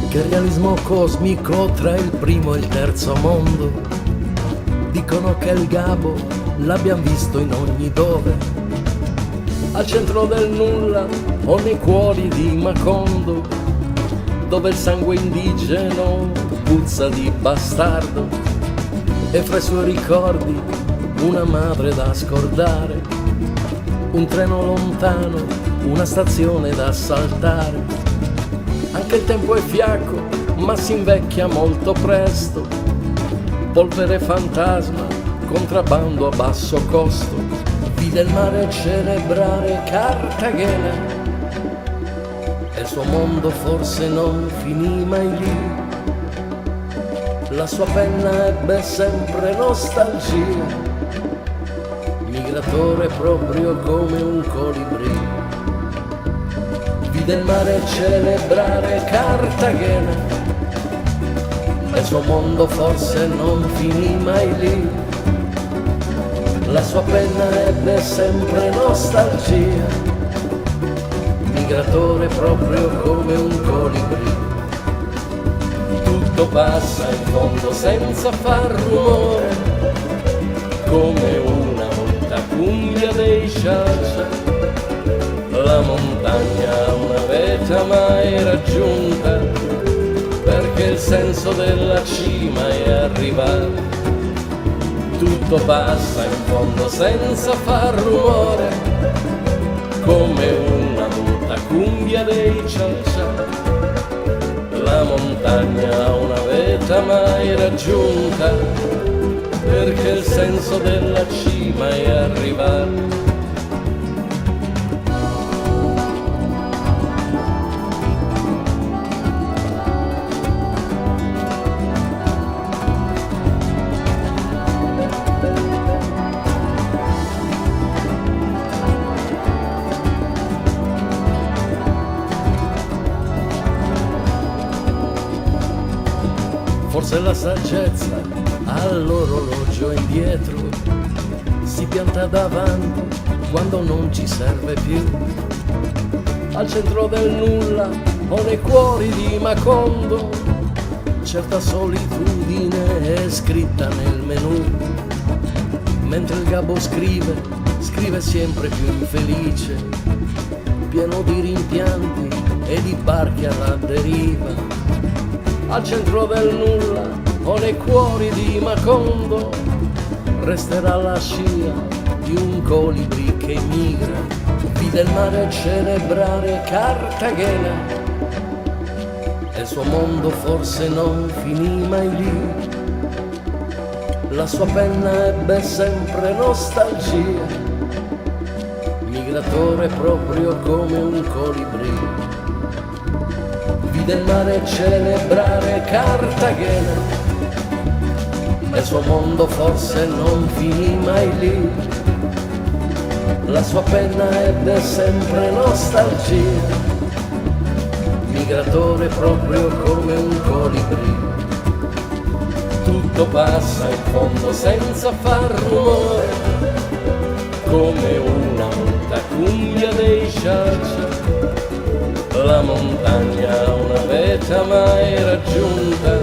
Che realismo cosmico tra il primo e il terzo mondo. Dicono che il Gabo l'abbiamo visto in ogni dove, al centro del nulla o nei cuori di Macondo, dove il sangue indigeno puzza di bastardo e fra i suoi ricordi una madre da scordare, un treno lontano, una stazione da saltare. Anche il tempo è fiacco, ma si invecchia molto presto. Polvere fantasma, contrabbando a basso costo. Vide il mare celebrare Cartagena e il suo mondo forse non finì mai lì. La sua penna ebbe sempre nostalgia, migratore proprio come un colibrì. Vide il mare celebrare Cartagena e il suo mondo forse non finì mai lì. La sua penna ebbe sempre nostalgia, migratore proprio come un colibrì. Tutto passa in fondo senza far rumore, come una molta cumbia dei sciaccia. La montagna ha una vetta mai raggiunta, perché il senso della cima è arrivato. Tutto passa in fondo senza far rumore, come una muta cumbia dei cialcià. La montagna ha una vetta mai raggiunta, perché il senso della cima è arrivato. Forse la saggezza all'orologio indietro si pianta davanti quando non ci serve più. Al centro del nulla o nei cuori di Macondo, certa solitudine è scritta nel menù. Mentre il Gabbo scrive sempre più infelice, pieno di rimpianti e di barche alla deriva. Al centro del nulla o nei cuori di Macondo resterà la scia di un colibrì che migra. Vide il mare celebrare Cartagena e il suo mondo forse non finì mai lì. La sua penna ebbe sempre nostalgia, migratore proprio come un colibrì. Vide il mare celebrare Cartagena e il suo mondo forse non finì mai lì. La sua penna ebbe sempre nostalgia, migratore proprio come un colibrì. Tutto passa in fondo senza far rumore, come una muta cumbia dei sciaccia. La montagna ha una vetta mai raggiunta,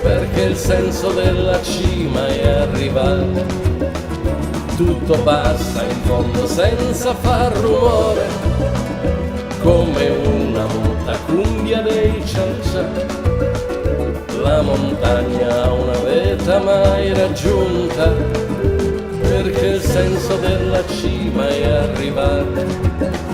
perché il senso della cima è arrivato. Tutto passa in fondo senza far rumore, come una muta cumbia dei cialcià. La montagna ha una vetta mai raggiunta, perché il senso della cima è arrivato.